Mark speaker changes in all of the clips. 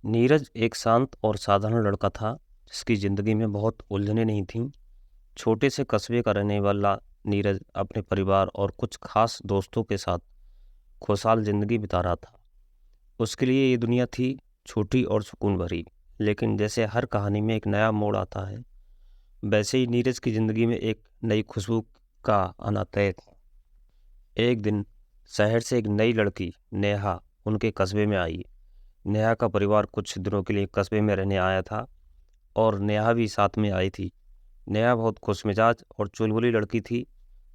Speaker 1: नीरज एक शांत और साधारण लड़का था जिसकी ज़िंदगी में बहुत उलझनें नहीं थीं। छोटे से कस्बे का रहने वाला नीरज अपने परिवार और कुछ खास दोस्तों के साथ खुशहाल ज़िंदगी बिता रहा था। उसके लिए ये दुनिया थी छोटी और सुकून भरी। लेकिन जैसे हर कहानी में एक नया मोड़ आता है, वैसे ही नीरज की ज़िंदगी में एक नई खुशबू का आना तय था। एक दिन शहर से एक नई लड़की नेहा उनके कस्बे में आई। नेहा का परिवार कुछ दिनों के लिए कस्बे में रहने आया था और नेहा भी साथ में आई थी। नेहा बहुत खुशमिजाज और चुलबुली लड़की थी।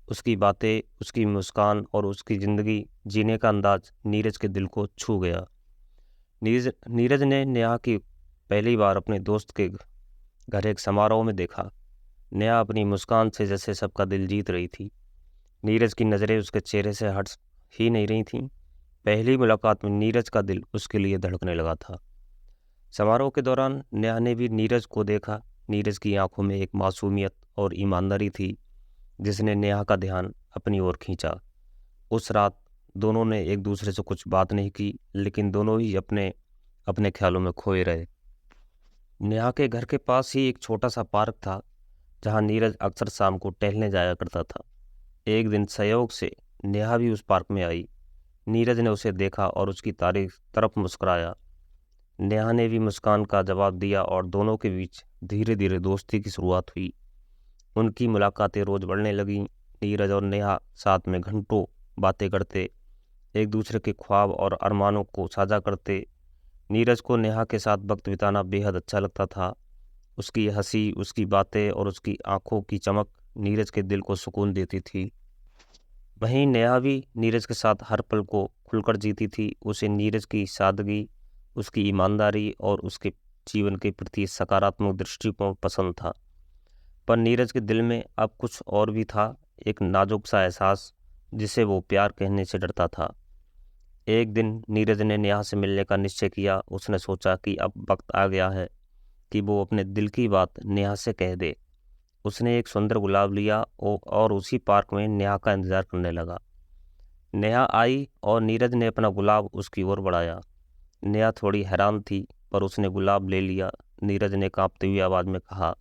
Speaker 1: उसकी बातें, उसकी मुस्कान और उसकी ज़िंदगी जीने का अंदाज नीरज के दिल को छू गया। नीरज नीरज ने नेहा की पहली बार अपने दोस्त के घर एक समारोह में देखा। नेहा अपनी मुस्कान से जैसे सबका दिल जीत रही थी। नीरज की नज़रें उसके चेहरे से हट ही नहीं रही थीं। पहली मुलाकात में नीरज का दिल उसके लिए धड़कने लगा था। समारोह के दौरान नेहा ने भी नीरज को देखा। नीरज की आंखों में एक मासूमियत और ईमानदारी थी जिसने नेहा का ध्यान अपनी ओर खींचा। उस रात दोनों ने एक दूसरे से कुछ बात नहीं की, लेकिन दोनों ही अपने अपने ख्यालों में खोए रहे। नेहा के घर के पास ही एक छोटा सा पार्क था जहां नीरज अक्सर शाम को टहलने जाया करता था। एक दिन संयोग से नेहा भी उस पार्क में आई। नीरज ने उसे देखा और उसकी तारीफ तरफ मुस्कुराया। नेहा ने भी मुस्कान का जवाब दिया और दोनों के बीच धीरे धीरे दोस्ती की शुरुआत हुई। उनकी मुलाकातें रोज बढ़ने लगीं। नीरज और नेहा साथ में घंटों बातें करते, एक दूसरे के ख्वाब और अरमानों को साझा करते। नीरज को नेहा के साथ वक्त बिताना बेहद अच्छा लगता था। उसकी हंसी, उसकी बातें और उसकी आंखों की चमक नीरज के दिल को सुकून देती थी। वहीं नेहा भी नीरज के साथ हर पल को खुलकर जीती थी। उसे नीरज की सादगी, उसकी ईमानदारी और उसके जीवन के प्रति सकारात्मक दृष्टिकोण पसंद था। पर नीरज के दिल में अब कुछ और भी था, एक नाजुक सा एहसास जिसे वो प्यार कहने से डरता था। एक दिन नीरज ने नेहा से मिलने का निश्चय किया। उसने सोचा कि अब वक्त आ गया है कि वो अपने दिल की बात नेहा से कह दे। उसने एक सुंदर गुलाब लिया और उसी पार्क में नेहा का इंतजार करने लगा। नेहा आई और नीरज ने अपना गुलाब उसकी ओर बढ़ाया। नेहा थोड़ी हैरान थी, पर उसने गुलाब ले लिया। नीरज ने कांपती हुई आवाज़ में कहा,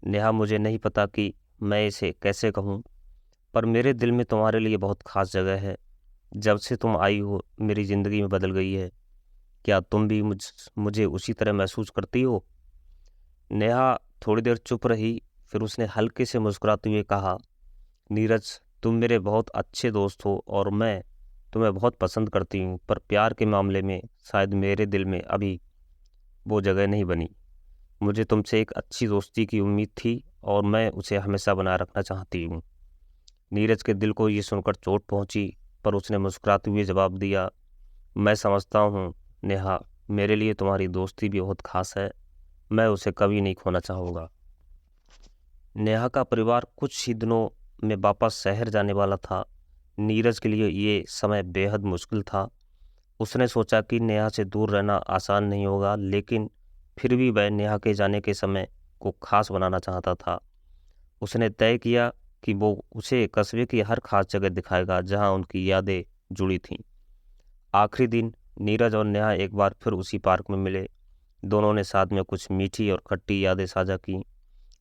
Speaker 1: नेहा, मुझे नहीं पता कि मैं इसे कैसे कहूँ, पर मेरे दिल में तुम्हारे लिए बहुत खास जगह है। जब से तुम आई हो मेरी ज़िंदगी में बदल गई है। क्या तुम भी मुझे उसी तरह महसूस करती हो? नेहा थोड़ी देर चुप रही, फिर उसने हल्के से मुस्कुराते हुए कहा, नीरज, तुम मेरे बहुत अच्छे दोस्त हो और मैं तुम्हें बहुत पसंद करती हूँ, पर प्यार के मामले में शायद मेरे दिल में अभी वो जगह नहीं बनी। मुझे तुमसे एक अच्छी दोस्ती की उम्मीद थी और मैं उसे हमेशा बनाए रखना चाहती हूँ। नीरज के दिल को ये सुनकर चोट पहुंची, पर उसने मुस्कुराते हुए जवाब दिया, मैं समझता हूँ नेहा, मेरे लिए तुम्हारी दोस्ती भी बहुत खास है। मैं उसे कभी नहीं खोना चाहूँगा। नेहा का परिवार कुछ ही दिनों में वापस शहर जाने वाला था। नीरज के लिए ये समय बेहद मुश्किल था। उसने सोचा कि नेहा से दूर रहना आसान नहीं होगा, लेकिन फिर भी वह नेहा के जाने के समय को खास बनाना चाहता था। उसने तय किया कि वो उसे कस्बे की हर खास जगह दिखाएगा जहां उनकी यादें जुड़ी थीं। आखिरी दिन नीरज और नेहा एक बार फिर उसी पार्क में मिले। दोनों ने साथ में कुछ मीठी और खट्टी यादें साझा की।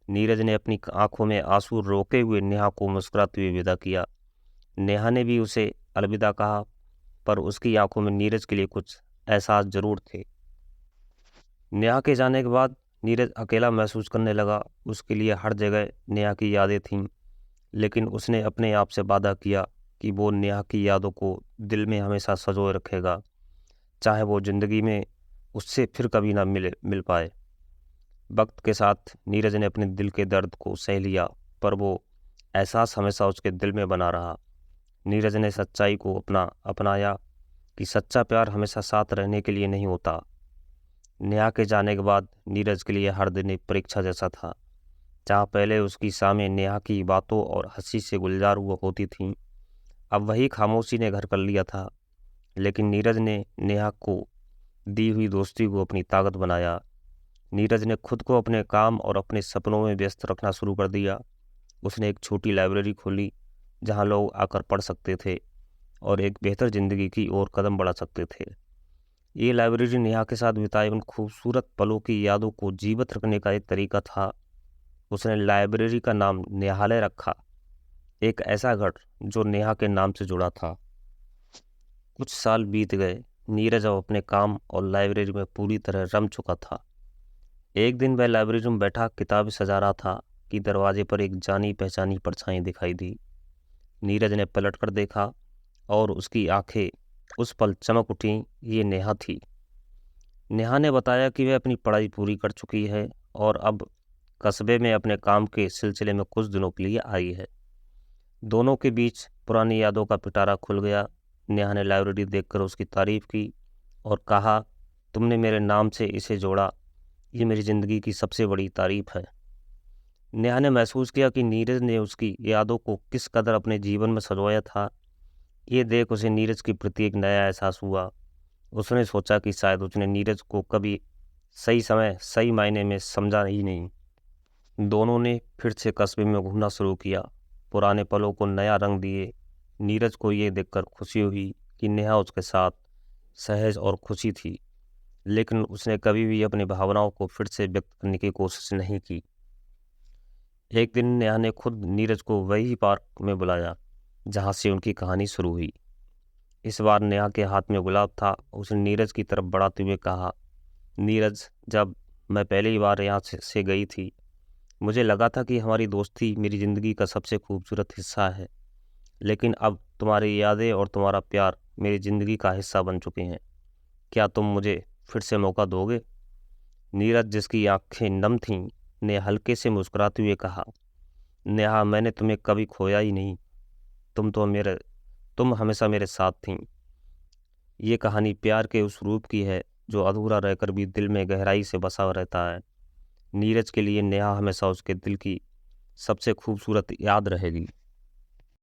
Speaker 1: नीरज ने अपनी आंखों में आंसू रोके हुए नेहा को मुस्कुराते हुए विदा किया। नेहा ने भी उसे अलविदा कहा, पर उसकी आंखों में नीरज के लिए कुछ एहसास जरूर थे। नेहा के जाने के बाद नीरज अकेला महसूस करने लगा। उसके लिए हर जगह नेहा की यादें थीं, लेकिन उसने अपने आप से वादा किया कि वो नेहा की यादों को दिल में हमेशा संजोए रखेगा, चाहे वो जिंदगी में उससे फिर कभी ना मिल पाए। वक्त के साथ नीरज ने अपने दिल के दर्द को सह लिया, पर वो एहसास हमेशा उसके दिल में बना रहा। नीरज ने सच्चाई को अपनाया कि सच्चा प्यार हमेशा साथ रहने के लिए नहीं होता। नेहा के जाने के बाद नीरज के लिए हर दिन एक परीक्षा जैसा था। जहाँ पहले उसकी सामने नेहा की बातों और हंसी से गुलजार हुआ होती थी, अब वही खामोशी ने घर कर लिया था। लेकिन नीरज ने नेहा को दी हुई दोस्ती को अपनी ताकत बनाया। नीरज ने खुद को अपने काम और अपने सपनों में व्यस्त रखना शुरू कर दिया। उसने एक छोटी लाइब्रेरी खोली जहां लोग आकर पढ़ सकते थे और एक बेहतर जिंदगी की ओर कदम बढ़ा सकते थे। ये लाइब्रेरी नेहा के साथ बिताए उन खूबसूरत पलों की यादों को जीवित रखने का एक तरीका था। उसने लाइब्रेरी का नाम नेहालय रखा, एक ऐसा घर जो नेहा के नाम से जुड़ा था। कुछ साल बीत गए। नीरज अब अपने काम और लाइब्रेरी में पूरी तरह रम चुका था। एक दिन वह लाइब्रेरी में बैठा किताबें सजा रहा था कि दरवाजे पर एक जानी पहचानी परछाई दिखाई दी। नीरज ने पलटकर देखा और उसकी आंखें उस पल चमक उठी। ये नेहा थी। नेहा ने बताया कि वह अपनी पढ़ाई पूरी कर चुकी है और अब कस्बे में अपने काम के सिलसिले में कुछ दिनों के लिए आई है। दोनों के बीच पुरानी यादों का पिटारा खुल गया। नेहा ने लाइब्रेरी देखकर उसकी तारीफ की और कहा, तुमने मेरे नाम से इसे जोड़ा, ये मेरी ज़िंदगी की सबसे बड़ी तारीफ है। नेहा ने महसूस किया कि नीरज ने उसकी यादों को किस कदर अपने जीवन में सजोया था। ये देख उसे नीरज के प्रति एक नया एहसास हुआ। उसने सोचा कि शायद उसने नीरज को कभी सही समय सही मायने में समझा ही नहीं। दोनों ने फिर से कस्बे में घूमना शुरू किया, पुराने पलों को नया रंग दिए। नीरज को ये देखकर खुशी हुई कि नेहा उसके साथ सहज और खुशी थी, लेकिन उसने कभी भी अपनी भावनाओं को फिर से व्यक्त करने की कोशिश नहीं की। एक दिन नेहा ने खुद नीरज को वही पार्क में बुलाया जहाँ से उनकी कहानी शुरू हुई। इस बार नेहा के हाथ में गुलाब था। उसने नीरज की तरफ बढ़ाते हुए कहा, नीरज, जब मैं पहली बार यहाँ से गई थी, मुझे लगा था कि हमारी दोस्ती मेरी ज़िंदगी का सबसे खूबसूरत हिस्सा है, लेकिन अब तुम्हारी यादें और तुम्हारा प्यार मेरी ज़िंदगी का हिस्सा बन चुके हैं। क्या तुम मुझे फिर से मौका दोगे? नीरज, जिसकी आंखें नम थीं, ने हल्के से मुस्कुराते हुए कहा, नेहा, मैंने तुम्हें कभी खोया ही नहीं। तुम हमेशा मेरे साथ थीं। ये कहानी प्यार के उस रूप की है जो अधूरा रहकर भी दिल में गहराई से बसा रहता है। नीरज के लिए नेहा हमेशा उसके दिल की सबसे खूबसूरत याद रहेगी।